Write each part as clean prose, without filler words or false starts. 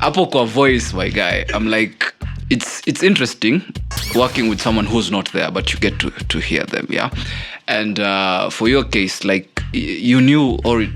Hapo kwa voice, my guy, I'm like, it's interesting working with someone who's not there, but you get to hear them, yeah. And for your case, like you knew or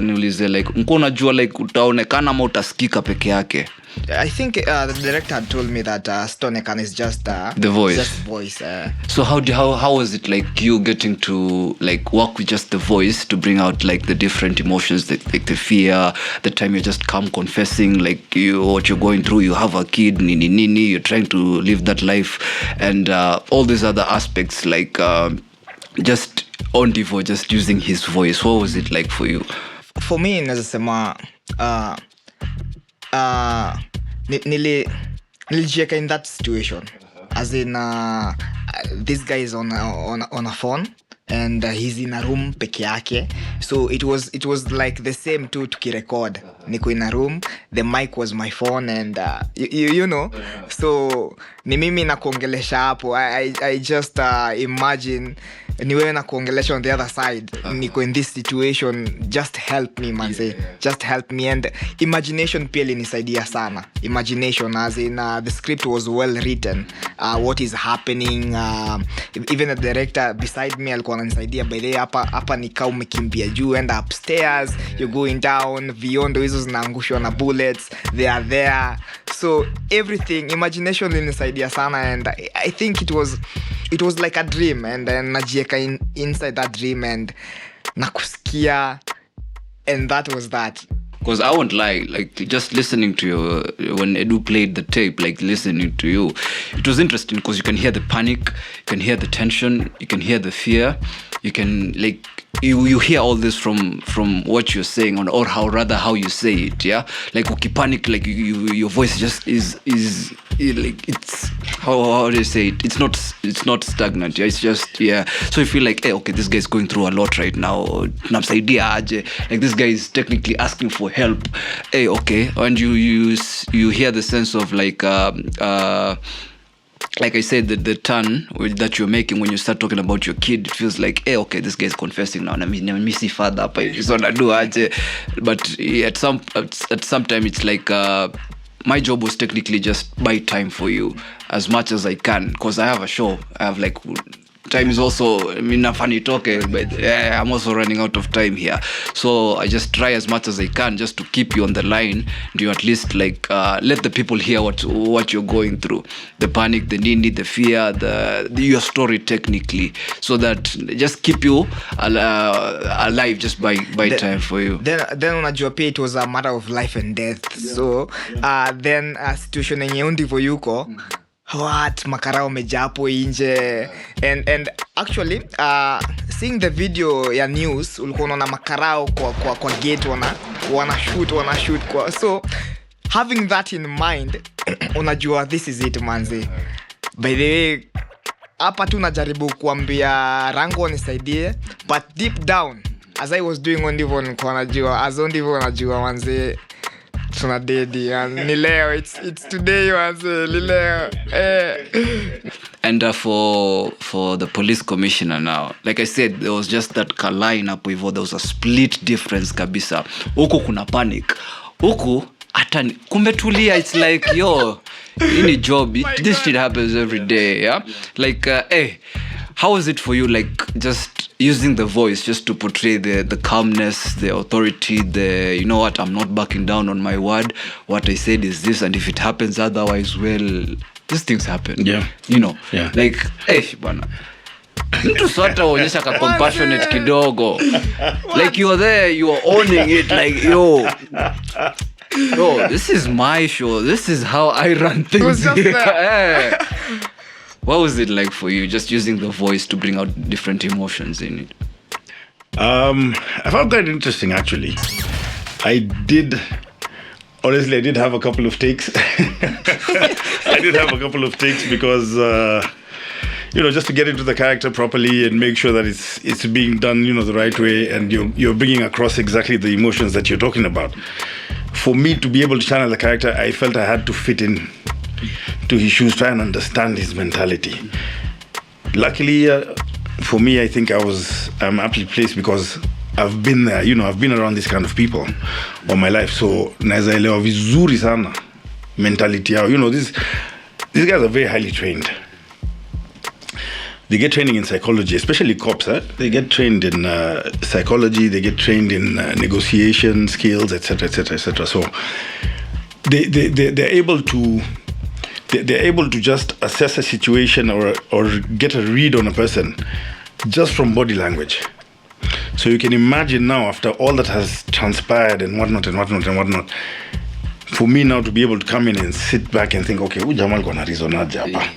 niulize like mko unajua like utaonekana ama utasikika peke yake? I think the director had told me that Stonekan is just the voice. Just voice. So how was it like you getting to like work with just the voice to bring out like the different emotions, like the fear, the time you just come confessing like what you're going through, you have a kid, nini, you're trying to live that life, and all these other aspects like just on Devo, just using his voice. What was it like for you? For me, naweza sema nilijieka in that situation, as in this guy is on a phone and he's in a room peke yake, so it was like the same too tukirecord. Niko in a room, the mic was my phone, and you know, so ni mimi na kuongelesha hapo. I just imagine niwewe na kuongelesha on the other side. Niko in this situation, just help me manze, just help me. And imagination pia ilinisaidia sana. Imagination, as in the script was well written, what is happening, even the director beside me alikuwa ananisaidia, by the hapa nikaa umekimbia juu, and upstairs you're going down, viondo hizo zinaangushwa na bullets, they are there, so everything, imagination ilinisaidia sana. And I think it was like a dream, and then najieka inside that dream and nakusikia, and that was that. Because I won't lie, like just listening to you when Edu played the tape, like listening to you, it was interesting because you can hear the panic, you can hear the tension, you can hear the fear, you can like you hear all this from what you're saying, or how you say it, yeah. Like ukipanic, like your voice just is like, it's how do you say it? It's not stagnant, yeah. It's just, yeah. So you feel like, hey, okay, this guy's going through a lot right now. Namsaidia aje. Like this guy is technically asking for help. Hey, okay, and you hear the sense of like I said, the turn that you're making when you start talking about your kid, it feels like, hey, okay, this guy's confessing now. I see father, but at some time it's like my job was technically just buy time for you as much as I can, because I have a show. I have like time is also, I mean, funny talking, but I'm also running out of time here. So I just try as much as I can just to keep you on the line. Do you at least like let the people hear what you're going through, the panic, the need, the fear, your story technically, so that just keep you alive, just by time for you. Then unajua pia it was a matter of life and death. So then a situation yenye Ndivyo yuko, what makarao mejapo inje, and actually seeing the video ya news, ulikuwa unaona makarao kwa gate wana shoot kwa, so having that in mind unajua this is it manzi. By the way, hapa tu najaribu kuambia Rango nisaidie, but deep down as I was doing on Ndivyo nilikuwa najua, as on Ndivyo najua manzi tuna dedi, ni leo, it's today manzi, ni leo. And for the police commissioner now, like I said, there was just that line up hivyo, there was a split difference kabisa. Huku kuna panic, huku hata kumbe tulia. It's like, yo, any job, this shit happens every day, yeah. Like hey, how is it for you, like just using the voice just to portray the calmness, the authority, the, you know what, I'm not backing down on my word, what I said is this, and if it happens otherwise, well, these things happen, yeah, you know, yeah. Like bana mtu sota uonyesha ka compassionate kidogo, like you're there, you're owning it, like yo, this is my show, this is how I run things here. What was it like for you, just using the voice to bring out different emotions in it? I found that interesting, actually. Honestly, I did have a couple of takes. Because, just to get into the character properly and make sure that it's being done, the right way, and you're bringing across exactly the emotions that you're talking about. For me to be able to channel the character, I felt I had to fit in to his shoes, try and understand his mentality. Luckily, for me, I think I'm aptly placed because I've been there, I've been around these kind of people all my life. So naeza elewa vizuri sana mentality. You know, these guys are very highly trained. They get training in psychology, especially cops. They get trained in psychology. They get trained in negotiation skills, etc., etc., etc. So they're able to just assess a situation or get a read on a person just from body language. So you can imagine now, after all that has transpired and whatnot, for me now to be able to come in and sit back and think, okay, huyu jamaa alikuwa na reason aje hapa.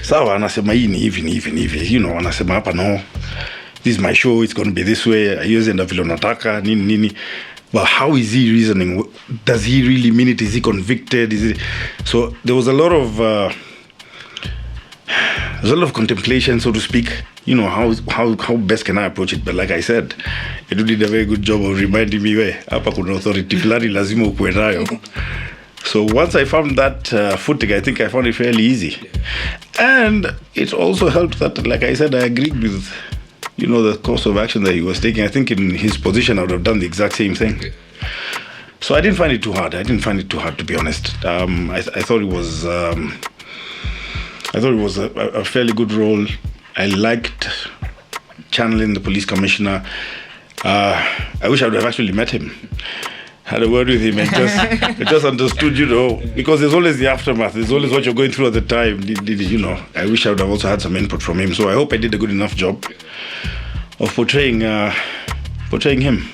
Sawa, anasema hii ni hivi. You know, anasema hapa no, this is my show, it's going to be this way. Haiwezi enda vile unataka, nini. But how is he reasoning? Does he really mean it? Is he convicted? So there was a lot of contemplation, so to speak. You know, how best can I approach it? But like I said, Edu did a very good job of reminding me, hapa kuna authority fulani lazima ukuwe nayo. So once I found that footing, I think I found it fairly easy. And it also helped that, like I said, I agreed with, you know, the course of action that he was taking. I think in his position, I would have done the exact same thing. So I didn't find it too hard. To be honest. I thought it was a fairly good role. I liked channeling the police commissioner. I wish I would have actually met him, had a word with him, and just understood, you know, because there's always the aftermath. There's always what you're going through at the time. You know, I wish I would have also had some input from him. So I hope I did a good enough job of portraying him.